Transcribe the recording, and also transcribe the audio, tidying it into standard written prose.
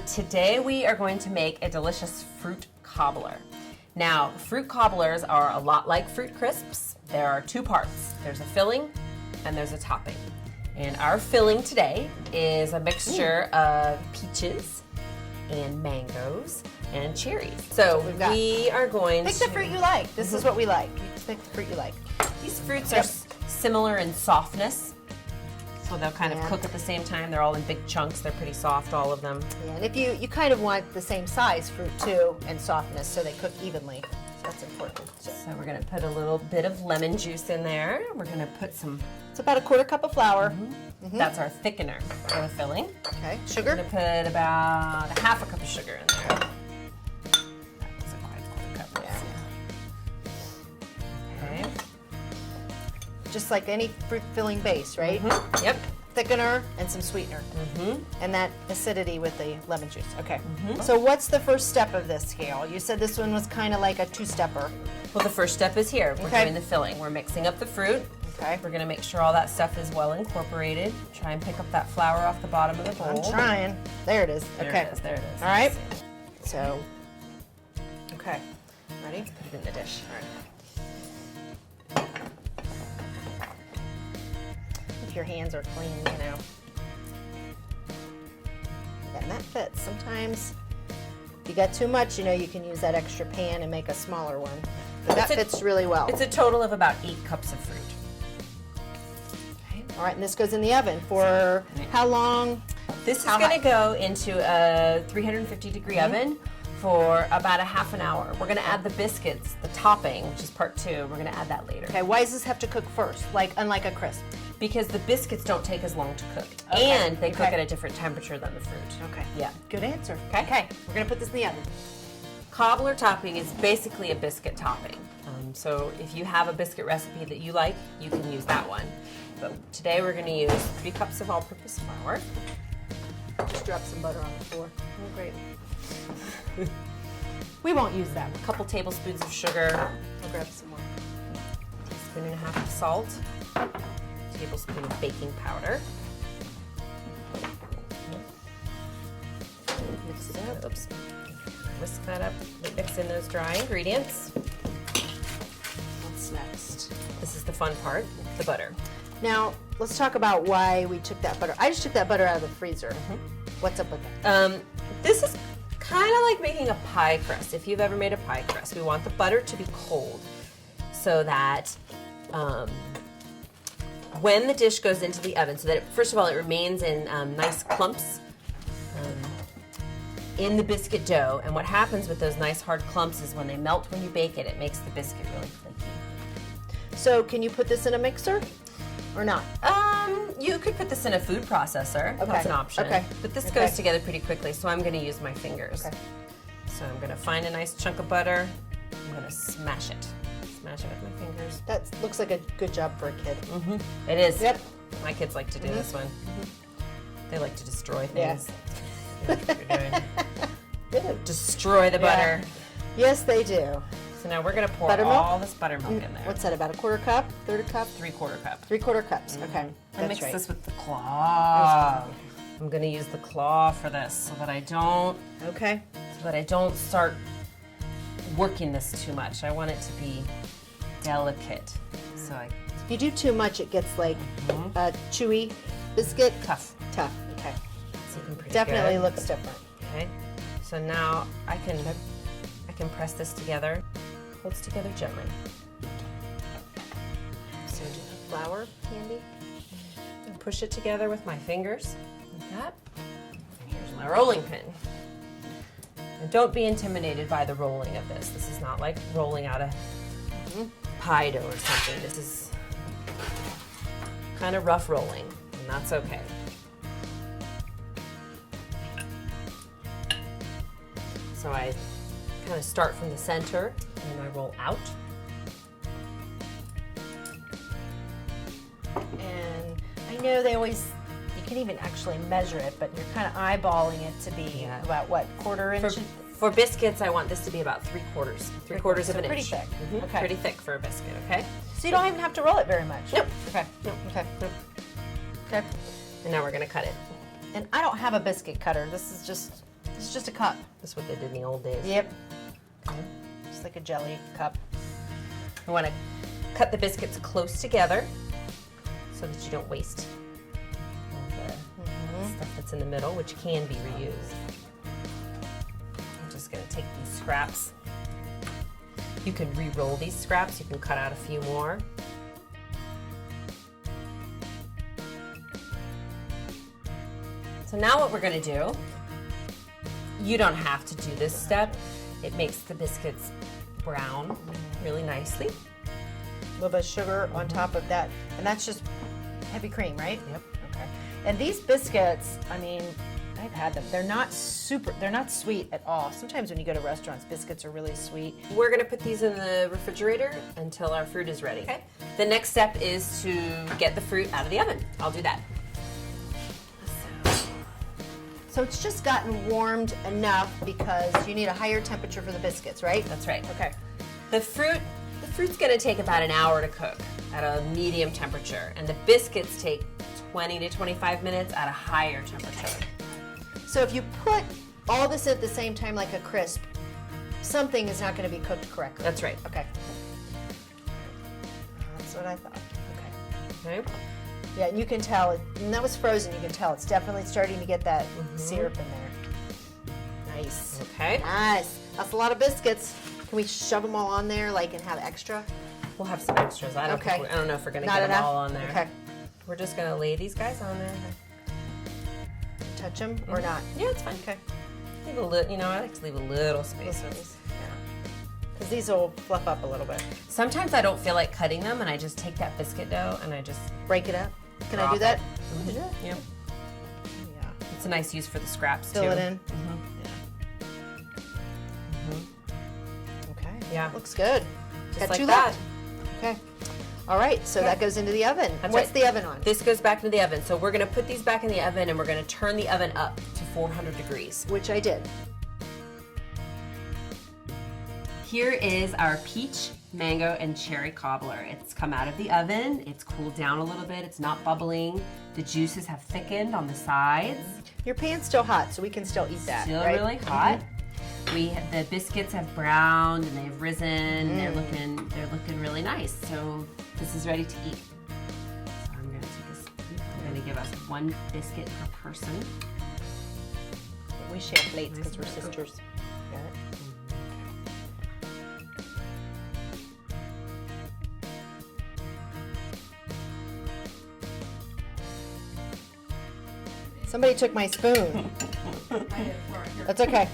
today we are going to make a delicious fruit cobbler. Now, fruit cobblers are a lot like fruit crisps. There are two parts. There's a filling and there's a topping. And our filling today is a mixture of peaches and mangoes and cherries. So we are going to... Pick the fruit you like. This is what we like. You just pick the fruit you like. These fruits are similar in softness. So they'll kind of cook at the same time. They're all in big chunks. They're pretty soft, all of them. Yeah, and if you kind of want the same size fruit too and softness so they cook evenly. So that's important. So we're going to put a little bit of lemon juice in there. We're going to put some... It's about a 1/4 cup of flour. That's our thickener for the filling. Okay, sugar? We're going to put about a 1/2 cup of sugar in there. That wasn't quite 1/4 cup. Yeah. Okay. Just like any fruit filling base, right? Yep. Thickener and some sweetener. And that acidity with the lemon juice. Okay. So what's the first step of this, Gail? You said this one was kind of like a two-stepper. Well, the first step is here. We're doing the filling. We're mixing up the fruit. Okay. We're going to make sure all that stuff is well incorporated. Try and pick up that flour off the bottom of the bowl. I'm trying. There it is. There okay. it is. There it is. All right. So, okay. Ready? Put it in the dish. All right. If your hands are clean, you know. And that fits. Sometimes if you got too much, you know, you can use that extra pan and make a smaller one. But that fits really well. It's a total of about 8 cups of fruit. Okay. All right, and this goes in the oven for how long? This is going to go into a 350-degree oven for about a ½ an hour. We're going to add the biscuits, the topping, which is part 2. We're going to add that later. Okay, why does this have to cook first, unlike a crisp? Because the biscuits don't take as long to cook, and they cook at a different temperature than the fruit. Okay. Yeah. Good answer. Okay, we're going to put this in the oven. Cobbler topping is basically a biscuit topping. So if you have a biscuit recipe that you like, you can use that one. But today we're going to use 3 cups of all-purpose flour. Just drop some butter on the floor. Oh, great. We won't use that one. A couple tablespoons of sugar. I'll grab some more. A teaspoon and a half of salt. A tablespoon of baking powder. Mix it up. Oops. Whisk that up. Mix in those dry ingredients. What's next? This is the fun part, the butter. Now, let's talk about why we took that butter. I just took that butter out of the freezer. What's up with that? This is kind of like making a pie crust. If you've ever made a pie crust, we want the butter to be cold so that when the dish goes into the oven, so that first of all it remains in nice clumps in the biscuit dough. And what happens with those nice hard clumps is when they melt when you bake it, it makes the biscuit really flaky. So can you put this in a mixer or not? You could put this in a food processor. Okay. That's an option. Okay. But this goes together pretty quickly, so I'm going to use my fingers. Okay. So I'm going to find a nice chunk of butter. I'm going to smash it. Smash it with my fingers. That looks like a good job for a kid. It is. Yep. My kids like to do this one. They like to destroy things. Yeah. That's what you're doing. Destroy the butter. Yes, they do. So now we're going to pour all this buttermilk in there. What's that, about a 1/4 cup, 1/3 cup? 3/4 cup. 3/4 cups, okay. And mix this with the claw. I'm going to use the claw for this so that I don't start working this too much. I want it to be delicate. So if you do too much, it gets like a chewy biscuit. Tough. Okay. It's looking pretty Definitely good. looks different. Okay. So now I can press this together. Holds together gently. So do the flour handy. And push it together with my fingers like that. And here's my rolling pin. And don't be intimidated by the rolling of this. This is not like rolling out a pie dough or something. This is kind of rough rolling, and that's okay. So I kind of start from the center and then I roll out. And I know they always, you can even actually measure it, but you're kind of eyeballing it to be about what, 1/4 inch? For biscuits, I want this to be about 3/4 of an pretty inch. thick. Okay. Pretty thick for a biscuit, okay? So you don't even have to roll it very much. Nope. Okay. Nope. Okay. Nope. Okay. And now we're gonna cut it. And I don't have a biscuit cutter. This is It's just a cup. That's what they did in the old days. Yep. Just like a jelly cup. I want to cut the biscuits close together so that you don't waste all the stuff that's in the middle, which can be reused. I'm just going to take these scraps. You can re-roll these scraps. You can cut out a few more. So now what we're going to do, you don't have to do this step. It makes the biscuits brown really nicely. A little bit of sugar on top of that. And that's just heavy cream, right? Yep. Okay. And these biscuits, I mean, I've had them. They're not sweet at all. Sometimes when you go to restaurants, biscuits are really sweet. We're going to put these in the refrigerator until our fruit is ready. Okay. The next step is to get the fruit out of the oven. I'll do that. So it's just gotten warmed enough because you need a higher temperature for the biscuits, right? That's right. Okay. The fruit's going to take about an hour to cook at a medium temperature, and the biscuits take 20 to 25 minutes at a higher temperature. So if you put all this at the same time like a crisp, something is not going to be cooked correctly. That's right. Okay. That's what I thought. Okay. Okay. Yeah, and you can tell, and that was frozen, you can tell it's definitely starting to get that syrup in there. Nice. Okay. Nice. That's a lot of biscuits. Can we shove them all on there, like, and have extra? We'll have some extras. I don't know if we're going to Not get enough? them all on there. Okay. We're just going to lay these guys on there. Touch them or not? Yeah, it's fine. Okay. Leave a little, I like to leave a little space. Because these will fluff up a little bit. Sometimes I don't feel like cutting them, and I just take that biscuit dough and I just break it up. Can I drop do that? it. Can I do that? Yep. Yeah. It's a nice use for the scraps Fill too. it in. Mm-hmm. Okay. Yeah. Looks good. Just Got like two that. left. Okay. All right. So that goes into the oven. That's What's right. the oven on? This goes back into the oven. So we're going to put these back in the oven, and we're going to turn the oven up to 400 degrees. Which I did. Here is our peach, mango, and cherry cobbler. It's come out of the oven. It's cooled down a little bit. It's not bubbling. The juices have thickened on the sides. Your pan's still hot, so we can still eat that. Still right? really hot. The biscuits have browned and they've risen. They're looking really nice. So this is ready to eat. So I'm going to take a spoon. I'm going to give us one biscuit per person. We share plates because we're sisters. Got it? Somebody took my spoon. That's okay.